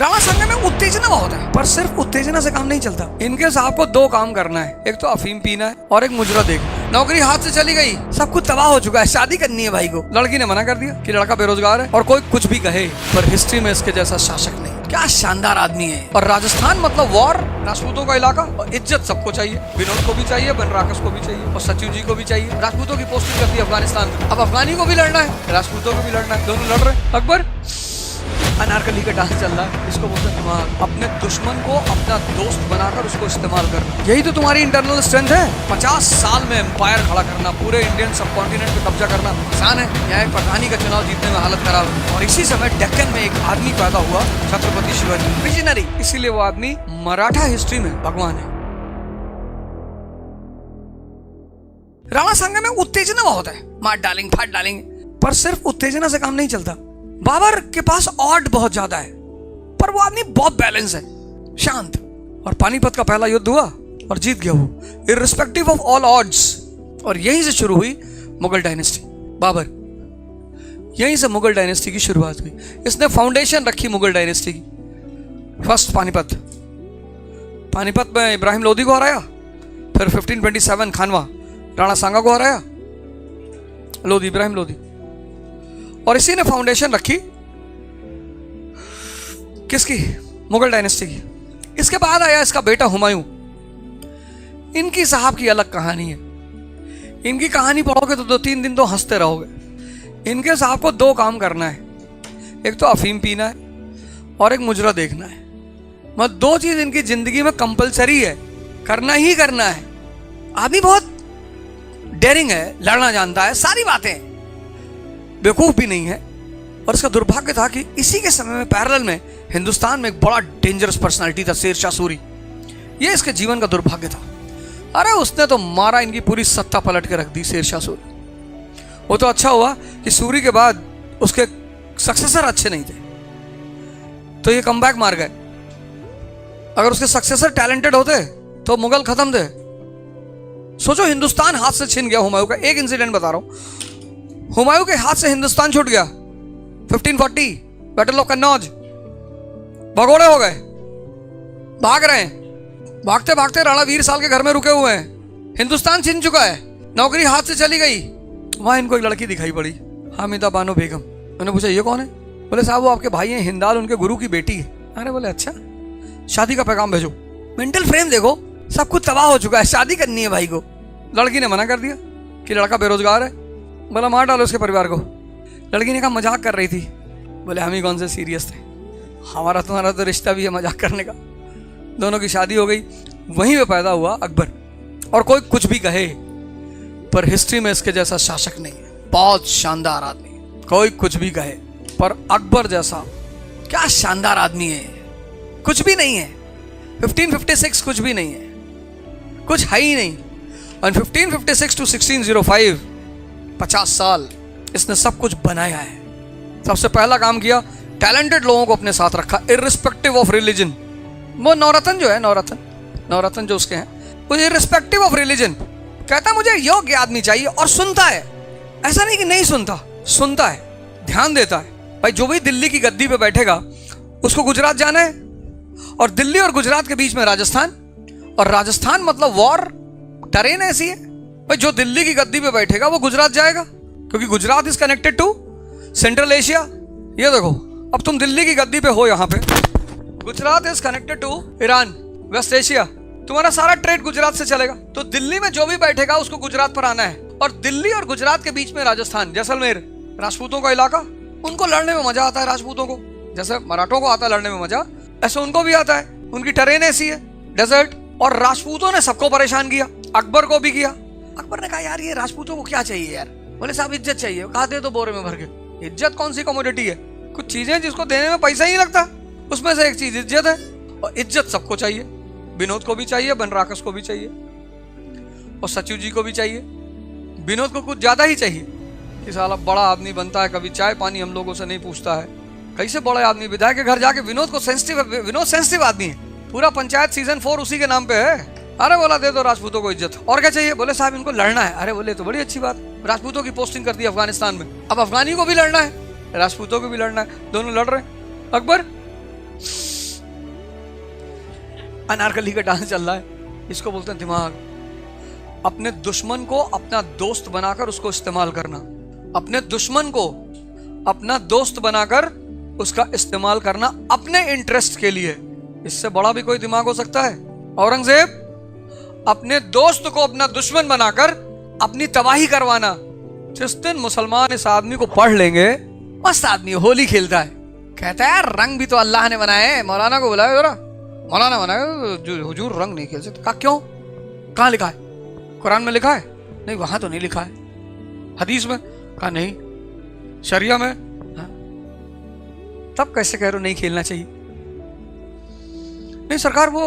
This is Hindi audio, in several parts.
राणा संघ में उत्तेजना बहुत है, पर सिर्फ उत्तेजना से काम नहीं चलता। इनके साहब को दो काम करना है, एक तो अफीम पीना है और एक मुजरा देखना है। नौकरी हाथ से चली गई, सब कुछ तबाह हो चुका है, शादी करनी है भाई को। लड़की ने मना कर दिया कि लड़का बेरोजगार है, और कोई कुछ भी कहे पर हिस्ट्री में इसके जैसा शासक नहीं। क्या शानदार आदमी है। और राजस्थान मतलब वॉर, राजपूतों का इलाका, और इज्जत सबको चाहिए। विनोद को भी चाहिए, बनराकस को भी चाहिए, और सचिव जी को भी चाहिए। राजपूतों की पोस्टिंग करती है अफगानिस्तान में। अब अफगानी को भी लड़ना है, राजपूतों को भी लड़ना है, दोनों लड़ रहे हैं। अकबर अनारकली का डांस चल रहा है, इसको बोलते हैं दिमाग। अपने दुश्मन को अपना दोस्त बनाकर उसको इस्तेमाल करना, यही तो तुम्हारी इंटरनल स्ट्रेंथ है। 50 साल में एम्पायर खड़ा करना, पूरे इंडियन सब कॉन्टिनेंट पे कब्जा करना आसान है। यहाँ एक पठानी का चुनाव जीतने में हालत खराब है। और इसी समय डेक्कन में एक आदमी पैदा हुआ, छत्रपति शिवाजी, विजनरी। इसीलिए वो आदमी मराठा हिस्ट्री में भगवान है। राणा संघ में उत्तेजना बहुत है, मार डालेंगे, फाड़ डालेंगे, पर सिर्फ उत्तेजना से काम नहीं चलता। बाबर के पास ऑड बहुत ज्यादा है, पर वो आदमी बहुत बैलेंस है, शांत। और पानीपत का पहला युद्ध हुआ और जीत गया वो, इररिस्पेक्टिव ऑफ ऑल ऑड्स। और यहीं से शुरू हुई मुगल डायनेस्टी। बाबर, यहीं से मुगल डायनेस्टी की शुरुआत हुई। इसने फाउंडेशन रखी मुगल डायनेस्टी की। फर्स्ट पानीपत में इब्राहिम लोदी को हराया, फिर 1527 खानवा राणा सांगा को हराया, लोदी, इब्राहिम लोदी। और इसी ने फाउंडेशन रखी किसकी? मुगल डायनेस्टी की। इसके बाद आया इसका बेटा हुमायूं। इनकी साहब की अलग कहानी है। इनकी कहानी पढ़ोगे तो 2-3 दिन तो हंसते रहोगे। इनके साहब को दो काम करना है, एक तो अफीम पीना है और एक मुजरा देखना है। मतलब दो चीज इनकी जिंदगी में कंपलसरी है, करना ही करना है। आदमी बहुत डेयरिंग है, लड़ना जानता है, सारी बातें, बेवकूफ भी नहीं है। और इसका दुर्भाग्य था कि इसी के समय में पैरेलल में हिंदुस्तान में एक बड़ा डेंजरस पर्सनालिटी था, शेर शाह सूरी। ये इसके जीवन का दुर्भाग्य था। अरे उसने तो मारा, इनकी पूरी सत्ता पलट के रख दी शेर शाह सूरी। वो तो अच्छा हुआ कि सूरी के बाद उसके सक्सेसर अच्छे नहीं थे, तो ये कमबैक मार गए। अगर उसके सक्सेसर टैलेंटेड होते तो मुगल खत्म थे। सोचो, हिंदुस्तान हाथ से छिन गया हुमायूं का। एक इंसिडेंट बता रहा हूं, हुमायूं के हाथ से हिंदुस्तान छूट गया। 1540 बैटल ऑफ कन्नौज, भगोड़े हो गए, भाग रहे हैं। भागते भागते राणा वीर साल के घर में रुके हुए हैं। हिंदुस्तान छिन चुका है, नौकरी हाथ से चली गई। वहां इनको एक लड़की दिखाई पड़ी, हामिदा बानो बेगम। उन्होंने पूछा, ये कौन है? बोले, साहब वो आपके भाई हैं, हिंदाल उनके गुरु की बेटी है। अरे बोले, अच्छा, शादी का पैगाम भेजो। मेंटल फ्रेम देखो, सब कुछ तबाह हो चुका है, शादी करनी है भाई को। लड़की ने मना कर दिया कि लड़का बेरोजगार है। बोला, मार डालो उसके परिवार को। लड़की ने कहा, मजाक कर रही थी। बोले, हम ही कौन से सीरियस थे, हमारा तुम्हारा तो रिश्ता भी है मजाक करने का। दोनों की शादी हो गई। वहीं पे पैदा हुआ अकबर। और कोई कुछ भी कहे पर हिस्ट्री में इसके जैसा शासक नहीं है। बहुत शानदार आदमी, कोई कुछ भी कहे पर अकबर जैसा क्या शानदार आदमी है। कुछ भी नहीं है। 1556 कुछ भी नहीं है, कुछ है ही नहीं। और 1556 to 1605 50 साल इसने सब कुछ बनाया है। सबसे पहला काम किया, टैलेंटेड लोगों को अपने साथ रखा, इररिस्पेक्टिव ऑफ रिलीजन। वो नवरत्न जो है, नवरत्न जो उसके हैं, वो इररिस्पेक्टिव ऑफ रिलीजन कहता मुझे योग्य आदमी चाहिए। और सुनता है, ऐसा नहीं कि नहीं सुनता, सुनता है, ध्यान देता है। भाई जो भी दिल्ली की गद्दी पे बैठेगा उसको गुजरात जाना है, और दिल्ली और गुजरात के बीच में राजस्थान, और राजस्थान मतलब वॉर, टरेन ऐसी है। भाई जो दिल्ली की गद्दी पे बैठेगा वो गुजरात जाएगा, क्योंकि Gujarat is connected to central Asia. ये देखो, अब तुम दिल्ली की गद्दी पे हो, यहाँ पे Gujarat is connected to Iran, west Asia. तुम्हारा सारा ट्रेड गुजरात से चलेगा। तो दिल्ली में जो भी बैठेगा उसको गुजरात पर आना है। और दिल्ली और गुजरात के बीच में राजस्थान, जैसलमेर, राजपूतों का इलाका। उनको लड़ने में मजा आता है, राजपूतों को जैसे मराठों को आता है लड़ने में मजा, ऐसे उनको भी आता है। उनकी टरेन ऐसी है, डेजर्ट। और राजपूतों ने सबको परेशान किया, अकबर को भी किया। अकबर ने कहा, यार ये राजपूतों को क्या चाहिए यार? बोले, साहब इज्जत चाहिए। कहा, दे दो बोरे में भर के। इज्जत कौन सी कमोडिटी है? कुछ चीजें जिसको देने में पैसा ही नहीं लगता, उसमें से एक चीज इज्जत है। और इज्जत सबको चाहिए, विनोद को भी चाहिए, बनराकस को भी चाहिए, और सचिव जी को भी चाहिए। विनोद को कुछ ज्यादा ही चाहिए कि साला बड़ा आदमी बनता है, कभी चाय पानी हम लोगों से नहीं पूछता है। कैसे बड़े आदमी, विधायक के घर जाके विनोद को विनोद सेंसिटिव आदमी है। पूरा पंचायत सीजन 4 उसी के नाम पे है। अरे बोला, दे दो राजपूतों को इज्जत। और क्या चाहिए? बोले, साहब इनको लड़ना है। अरे बोले, तो बड़ी अच्छी बात, राजपूतों की पोस्टिंग कर दी अफगानिस्तान में। अब अफगानी को भी लड़ना है, राजपूतों को भी लड़ना है, दोनों लड़ रहे हैं। अकबर अनारकली का डांस चल रहा है, इसको बोलते हैं दिमाग। अपने दुश्मन को अपना दोस्त बनाकर उसको इस्तेमाल करना, अपने दुश्मन को अपना दोस्त बनाकर उसका इस्तेमाल करना अपने इंटरेस्ट के लिए, इससे बड़ा भी कोई दिमाग हो सकता है? औरंगजेब अपने दोस्त को अपना दुश्मन बनाकर अपनी तबाही करवाना। जिस दिन मुसलमान इस आदमी को पढ़ लेंगे, मस्त आदमी होली खेलता है, कहता है रंग भी तो अल्लाह ने बनाए हैं, मौलाना को बुलाए जरा, मौलाना बनाए हुजूर रंग नहीं खेल सकते। कहा क्यों? कहाँ लिखा है? कुरान में लिखा है? नहीं वहां तो नहीं लिखा है। हदीस में? कहा नहीं। शरिया में? हाँ। तब कैसे कह रहे हो नहीं खेलना चाहिए? नहीं सरकार वो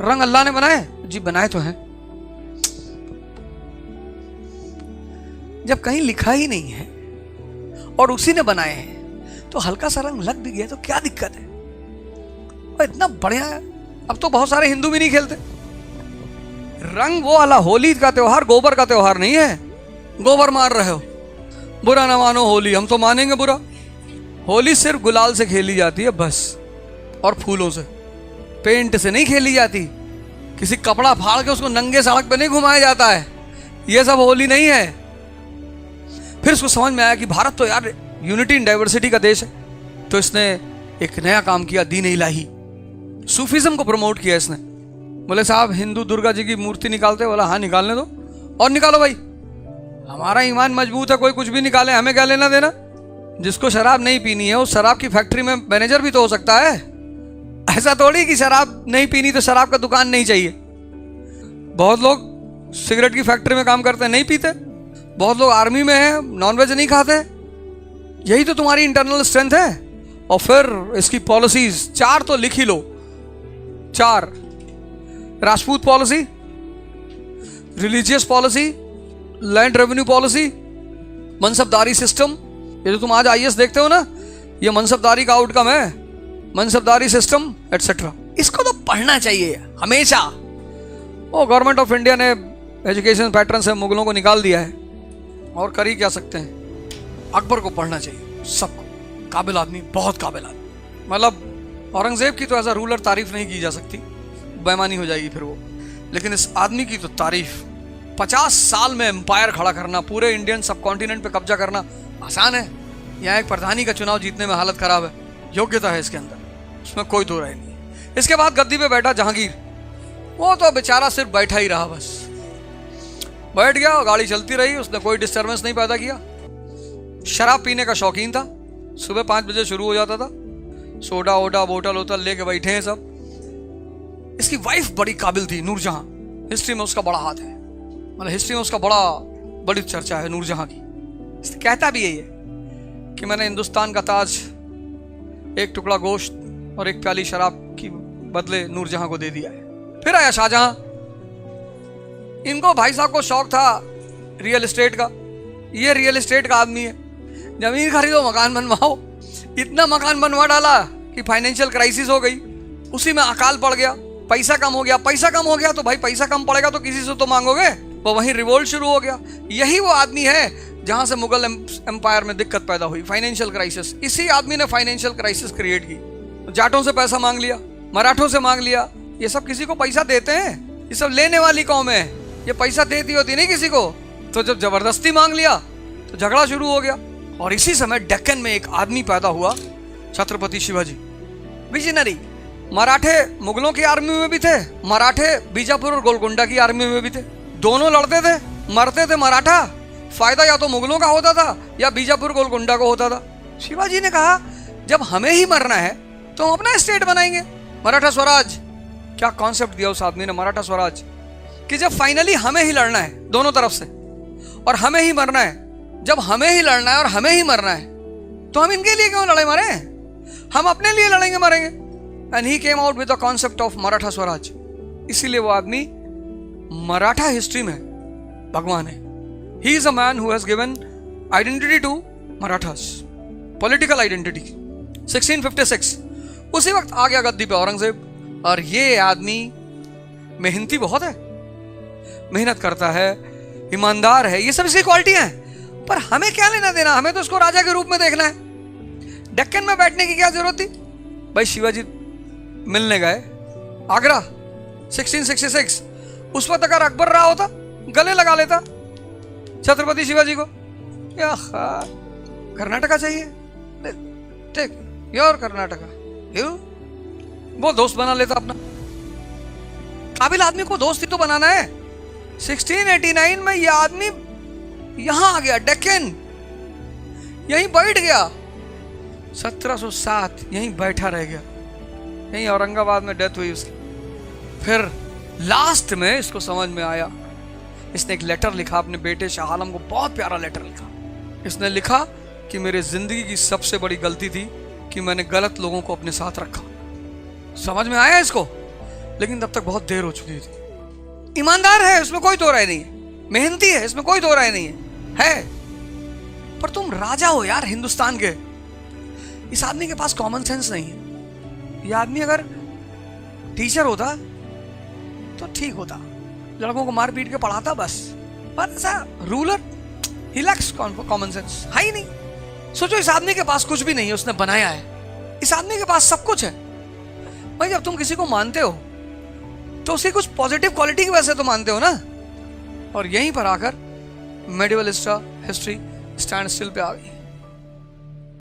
रंग अल्लाह ने बनाए। जी बनाए तो हैं। जब कहीं लिखा ही नहीं है और उसी ने बनाए हैं तो हल्का सा रंग लग भी गया तो क्या दिक्कत है? और इतना बढ़िया है। अब तो बहुत सारे हिंदू भी नहीं खेलते रंग। वो वाला होली का त्योहार गोबर का त्योहार नहीं है। गोबर मार रहे हो, बुरा ना मानो होली, हम तो मानेंगे बुरा। होली सिर्फ गुलाल से खेली जाती है बस, और फूलों से, पेंट से नहीं खेली जाती। किसी कपड़ा फाड़ के उसको नंगे सड़क पे नहीं घुमाया जाता है। ये सब होली नहीं है। फिर उसको समझ में आया कि भारत तो यार यूनिटी इन डाइवर्सिटी का देश है, तो इसने एक नया काम किया, दीन इलाही, सूफिज्म को प्रमोट किया इसने। बोले साहब हिंदू दुर्गा जी की मूर्ति निकालते? बोला हाँ निकालने दो, और निकालो भाई, हमारा ईमान मजबूत है, कोई कुछ भी निकाले, हमें क्या लेना देना। जिसको शराब नहीं पीनी है उस शराब की फैक्ट्री में मैनेजर भी तो हो सकता है। ऐसा थोड़ी कि शराब नहीं पीनी तो शराब का दुकान नहीं चाहिए। बहुत लोग सिगरेट की फैक्ट्री में काम करते हैं, नहीं पीते। बहुत लोग आर्मी में हैं, नॉनवेज नहीं खाते। यही तो तुम्हारी इंटरनल स्ट्रेंथ है। और फिर इसकी पॉलिसीज 4 तो लिख ही लो, 4। Rajput policy, religious policy, land revenue policy, mansabdari system. ये जो तुम आज आईएएस देखते हो ना, ये मनसबदारी का आउटकम है, मनसबदारी सिस्टम एटसेट्रा। इसको तो पढ़ना चाहिए हमेशा। वो गवर्नमेंट ऑफ इंडिया ने एजुकेशन पैटर्न से मुगलों को निकाल दिया है, और कर ही क्या सकते हैं। अकबर को पढ़ना चाहिए सबको, काबिल आदमी, बहुत काबिल आदमी। मतलब औरंगजेब की तो एज अ रूलर तारीफ नहीं की जा सकती, बेईमानी हो जाएगी फिर वो। लेकिन इस आदमी की तो तारीफ, 50 साल में एम्पायर खड़ा करना, पूरे इंडियन सब कॉन्टिनेंट पे कब्जा करना आसान है। यहाँ एक प्रधानी का चुनाव जीतने में हालत खराब है, योग्यता है इसके अंदर, उसमें कोई दो राय नहीं है। इसके बाद गद्दी पे बैठा जहांगीर, वो तो बेचारा सिर्फ बैठा ही रहा, बस बैठ गया, गाड़ी चलती रही, उसने कोई डिस्टर्बेंस नहीं पैदा किया। शराब पीने का शौकीन था, सुबह 5 बजे शुरू हो जाता था, सोडा वोडा बोतल वोतल लेके बैठे हैं सब। इसकी वाइफ बड़ी काबिल थी, नूरजहां। हिस्ट्री में उसका बड़ा हाथ है, मतलब हिस्ट्री में उसका बड़ी चर्चा है नूरजहां की। कहता भी यही है कि मैंने हिंदुस्तान का ताज, एक टुकड़ा गोश्त और एक प्याली शराब की बदले नूरजहां को दे दिया है। फिर आया शाहजहां। इनको भाई साहब को शौक था रियल एस्टेट का, ये रियल एस्टेट का आदमी है। जमीन खरीदो, मकान बनवाओ। इतना मकान बनवा डाला कि फाइनेंशियल क्राइसिस हो गई, उसी में अकाल पड़ गया, पैसा कम हो गया। पैसा कम हो गया तो भाई पैसा कम पड़ेगा तो किसी से तो मांगोगे, वो वहीं रिवोल्ट शुरू हो गया। यही वो आदमी है जहां से मुगल एम्पायर में दिक्कत पैदा हुई, फाइनेंशियल क्राइसिस। इसी आदमी ने फाइनेंशियल क्राइसिस क्रिएट की। जाटों से पैसा मांग लिया, मराठों से मांग लिया। ये सब किसी को पैसा देते हैं? ये सब लेने वाली कौम है, ये पैसा देती होती नहीं किसी को। तो जब जबरदस्ती मांग लिया तो झगड़ा शुरू हो गया। और इसी समय डेक्कन में एक आदमी पैदा हुआ, छत्रपति शिवाजी, विजनरी। मराठे मुगलों की आर्मी में भी थे, मराठे बीजापुर और गोलकुंडा की आर्मी में भी थे। दोनों लड़ते थे, मरते थे मराठा। फायदा या तो मुगलों का होता था या बीजापुर गोलकुंडा को होता था। शिवाजी ने कहा जब हमें ही मरना है तो हम अपना स्टेट बनाएंगे, मराठा स्वराज। क्या कॉन्सेप्ट दिया उस आदमी ने, मराठा स्वराज, कि जब फाइनली हमें ही लड़ना है दोनों तरफ से और हमें ही मरना है, जब हमें ही लड़ना है और हमें ही मरना है तो हम इनके लिए क्यों लड़े मरे, हम अपने लिए लड़ेंगे मरेंगे। And he came out with the concept of Maratha Swaraj. इसीलिए वो आदमी मराठा हिस्ट्री में भगवान है। He is a man who has given identity to Marathas, political identity. 1656 उसी वक्त आ गया गद्दी पे औरंगजेब। और ये आदमी मेहनती बहुत है, मेहनत करता है, ईमानदार है, ये सब इसकी क्वालिटियां हैं। पर हमें क्या लेना देना, हमें तो उसको राजा के रूप में देखना है। डेक्कन में बैठने की क्या जरूरत थी भाई? शिवाजी मिलने गए आगरा 1666। उस वक्त अगर अकबर रहा होता गले लगा लेता छत्रपति शिवाजी को। या कर्नाटका चाहिए, टेक योर कर्नाटका, यू वो दोस्त बना लेता अपना। काबिल आदमी को दोस्त ही तो बनाना है। 1689 में ये आदमी यहां आ गया, डेक्कन, यहीं बैठ गया। 1707 यहीं बैठा रह गया, यहीं औरंगाबाद में डेथ हुई उसकी। फिर लास्ट में इसको समझ में आया, इसने एक लेटर लिखा अपने बेटे शाह आलम को, बहुत प्यारा लेटर लिखा। इसने लिखा कि मेरे जिंदगी की सबसे बड़ी गलती थी कि मैंने गलत लोगों को अपने साथ रखा। समझ में आया इसको, लेकिन तब तक बहुत देर हो चुकी थी। ईमानदार है, इसमें कोई दो राय नहीं है, मेहनती है, इसमें कोई दो राय नहीं है। पर तुम राजा हो यार हिंदुस्तान के। इस आदमी के पास कॉमन सेंस नहीं है। यह आदमी अगर टीचर होता तो ठीक होता, लड़कों को मार पीट के पढ़ाता बस, पर ऐसा रूलर, ही लैक्स कॉमन सेंस, है ही नहीं। सोचो इस आदमी के पास कुछ भी नहीं है, उसने बनाया है। इस आदमी के पास सब कुछ है। भाई जब तुम किसी को मानते हो तो उसकी कुछ पॉजिटिव क्वालिटी की वजह से तो मानते हो ना। और यहीं पर आकर मेडिवल हिस्ट्री स्टैंड स्टिल पे आ गई।